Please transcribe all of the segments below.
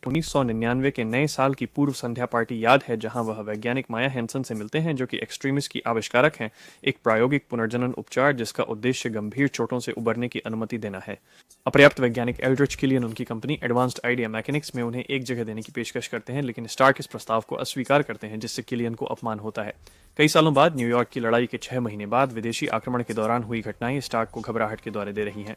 1999 के नए साल की पूर्व संध्या पार्टी याद है, जहां वह वैज्ञानिक माया हैंसन से मिलते हैं, जो कि एक्सट्रीमिस्ट की आविष्कारक हैं, एक प्रायोगिक पुनर्जनन उपचार जिसका उद्देश्य गंभीर चोटों से उबरने की अनुमति देना है। अपर्याप्त वैज्ञानिक एल्ड्रिच किलियन उनकी कंपनी एडवांस्ड आइडिया मैकेनिक्स में उन्हें एक जगह देने की पेशकश करते हैं, लेकिन स्टार्क इस प्रस्ताव को अस्वीकार करते हैं, जिससे किलियन को अपमान होता है। कई सालों बाद न्यूयॉर्क की लड़ाई के 6 महीने बाद विदेशी आक्रमण के दौरान हुई घटनाएं स्टार्क को घबराहट के दौरे दे रही हैं।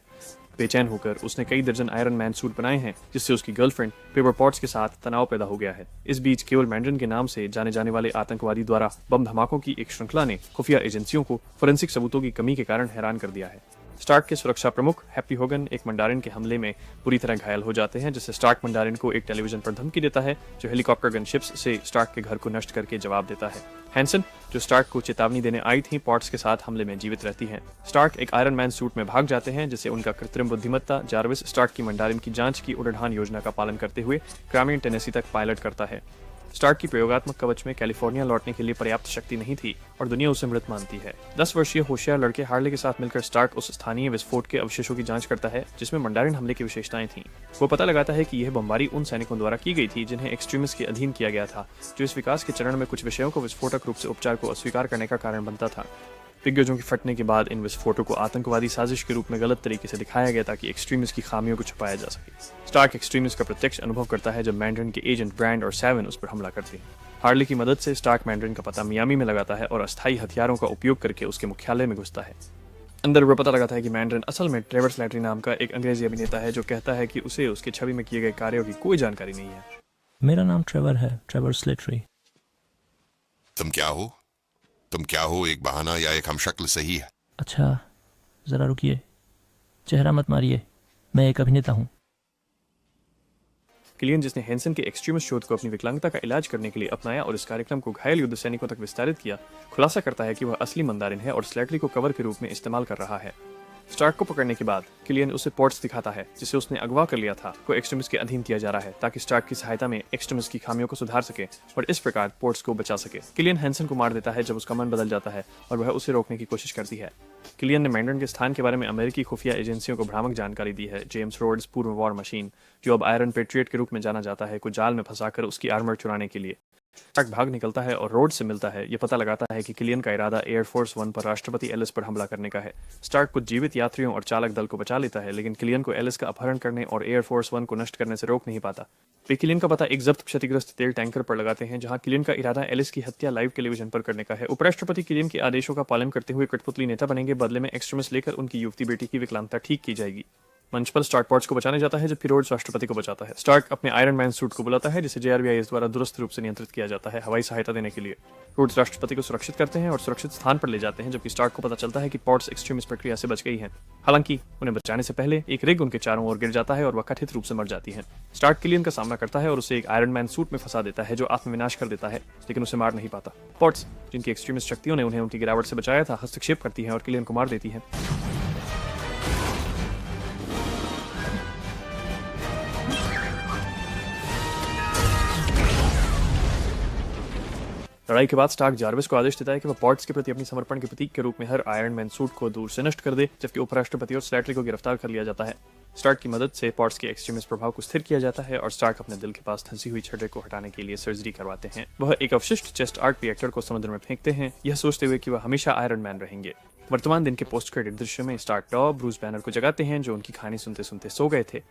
बेचैन होकर उसने कई दर्जन आयरन मैन सूट बनाए हैं, जिससे उसकी गर्लफ्रेंड पेपर पॉट्स के साथ तनाव पैदा हो गया है। इस बीच केवल मैंड्रिन के नाम से जाने जाने वाले आतंकवादी द्वारा बम धमाकों की एक श्रृंखला ने खुफिया एजेंसियों को फोरेंसिक सबूतों की कमी के कारण हैरान कर दिया है। स्टार्क के सुरक्षा प्रमुख हैप्पी होगन एक मंडारिन के हमले में बुरी तरह घायल हो जाते हैं, जिससे स्टार्क मंडारिन को एक टेलीविजन पर धमकी देता है, जो हेलीकॉप्टर गनशिप्स से स्टार्क के घर को नष्ट करके जवाब देता है। हैंसन, जो स्टार्क को चेतावनी देने आई थी, पॉट्स के साथ हमले में जीवित रहती हैं। स्टार्क एक आयरन मैन सूट में भाग जाते हैं, जिसे उनका कृत्रिम बुद्धिमत्ता जार्विस स्टार्क की मंडारिन की जांच की उड़ान योजना का पालन करते हुए ग्रामीण टेनेसी तक पायलट करता है। स्टार्क की प्रयोगात्मक कवच में कैलिफोर्निया लौटने के लिए पर्याप्त शक्ति नहीं थी और दुनिया उसे मृत मानती है। 10 वर्षीय होशियार लड़के हार्ले के साथ मिलकर स्टार्क उस स्थानीय विस्फोट के अवशेषों की जांच करता है, जिसमें मंडारिन हमले की विशेषताएं थीं। वो पता लगाता है कि यह बमबारी उन सैनिकों द्वारा की गई थी जिन्हें एक्सट्रीमिस्ट के अधीन किया गया था, जो इस विकास के चरण में कुछ विषयों को विस्फोटक रूप से उपचार को अस्वीकार करने का कारण बनता था। दिग्गजों के फटने के बाद इन विस्फोटों को आतंकवादी साजिश के रूप में गलत तरीके से दिखाया गया ताकि एक्सट्रीमिस्ट की खामियों को छुपाया जा सके। स्टार्क एक्सट्रीमिस्ट का प्रत्यक्ष अनुभव करता है जब मैंड्रिन के एजेंट ब्रांड और सेवन उस पर हमला करते हैं। हार्ले की मदद से स्टार्क मैंड्रिन का पता मियामी में लगाता है और अस्थायी हथियारों का उपयोग करके उसके मुख्यालय में घुसता है। अंदर वह पता लगाता है कि मैंड्रिन असल में ट्रेवर स्लैटरी नाम का एक अंग्रेजी अभिनेता है, जो कहता है कि उसे उसके छवि में किए गए कार्यों की कोई जानकारी नहीं है। मेरा नाम ट्रेवर है, ट्रेवर स्लैटरी। तुम क्या हो? एक बहाना या एक हमशक्ल सही है। अच्छा, जरा रुकिए, चेहरा मत मारिए, मैं एक अभिनेता हूँ। किलियन, जिसने हैंसन के एक्सट्रीमिस्ट शोध को अपनी विकलांगता का इलाज करने के लिए अपनाया और इस कार्यक्रम को घायल युद्ध सैनिकों तक विस्तारित किया, खुलासा करता है कि वह असली मंदारिन है और स्लैटरी को कवर के रूप में इस्तेमाल कर रहा है। स्टार्क को पकड़ने के बाद किलियन उसे पॉट्स दिखाता है, जिसे उसने अगवा कर लिया था, को एक्सट्रीमिस्ट के अधीन किया जा रहा है, ताकि स्टार्क की सहायता में एक्सट्रीमिस्ट की खामियों को सुधार सके और इस प्रकार पोर्ट्स को बचा सके। किलियन हैंसन को मार देता है जब उसका मन बदल जाता है और वह उसे रोकने की कोशिश करती है। किलियन ने मैंड्रिन के स्थान के बारे में अमेरिकी खुफिया एजेंसियों को भ्रामक जानकारी दी है। जेम्स रोड्स, पूर्व वॉर मशीन, जो अब आयरन पेट्रियट के रूप में जाना जाता है, को जाल में फंसाकर उसकी आर्मर चुराने के लिए। स्टार्क भाग निकलता है और रोड से मिलता है। यह पता लगाता है कि किलियन का इरादा एयरफोर्स 1 पर राष्ट्रपति एलिस पर हमला करने का है। स्टार्क कुछ जीवित यात्रियों और चालक दल को बचा लेता है, लेकिन किलियन को एलिस का अपहरण करने और एयरफोर्स 1 को नष्ट करने से रोक नहीं पाता। वे किलियन का पता एक जब्त क्षतिग्रस्त तेल टैंकर पर लगाते हैं, जहां किलियन का इरादा एलिस की हत्या लाइव टेलीविजन पर करने का है। उपराष्ट्रपति किलियन के आदेशों का पालन करते हुए कठपुतली नेता बनेंगे, बदले में एक्सट्रीमिस्ट लेकर उनकी युवती बेटी की विकलांगता ठीक की जाएगी। मंच पर स्टार्क पॉट्स को बचाने जाता है, जबकि रोड्स राष्ट्रपति को बचाता है। स्टार्क अपने आयरन मैन सूट को बुलाता है, जिसे JRVIS द्वारा दुरुस्त रूप से नियंत्रित किया जाता है, हवाई सहायता देने के लिए। रोड्स राष्ट्रपति को सुरक्षित करते हैं और सुरक्षित स्थान पर ले जाते हैं, जबकि स्टार्क को पता चलता है कि पॉट्स एक्सट्रीमिस्ट प्रक्रिया से बच गई हैं। हालांकि उन्हें बचाने से पहले एक रिग उनके चारों ओर गिर जाता है और वह कथित रूप से मर जाती है। स्टार्क किलियन का सामना करता है और उसे एक आयरन मैन सूट में फंसा देता है, जो आत्मविनाश कर देता है, लेकिन उसे मार नहीं पाता। पॉट्स, जिनकी एक्सट्रीमिस्ट शक्तियों ने उन्हें उनकी गिरावट से बचाया था, हस्तक्षेप करती हैं और किलियन को मार देती हैं। लड़ाई के बाद स्टार्क जार्विस को आदेश देता है कि वह पॉट्स के प्रति अपनी समर्पण के प्रतीक के रूप में हर आयरन मैन सूट को दूर से नष्ट कर दे, जबकि उपराष्ट्रपति और स्लैटरी को गिरफ्तार कर लिया जाता है। स्टार्क की मदद से पॉट्स के एक्सट्रीमिस्ट प्रभाव को स्थिर किया जाता है और स्टार्क अपने दिल के पास धंसी हुई छर्रे को हटाने के लिए सर्जरी करवाते हैं। वह एक अवशिष्ट चेस्ट आर्क रिएक्टर को समुद्र में फेंकते हैं, यह सोचते हुए कि वह हमेशा आयरन मैन रहेंगे। वर्तमान दिन के पोस्ट क्रेडिट दृश्य में स्टार्क ब्रूस बैनर को जगाते हैं, जो उनकी कहानी सुनते सुनते सो गए थे।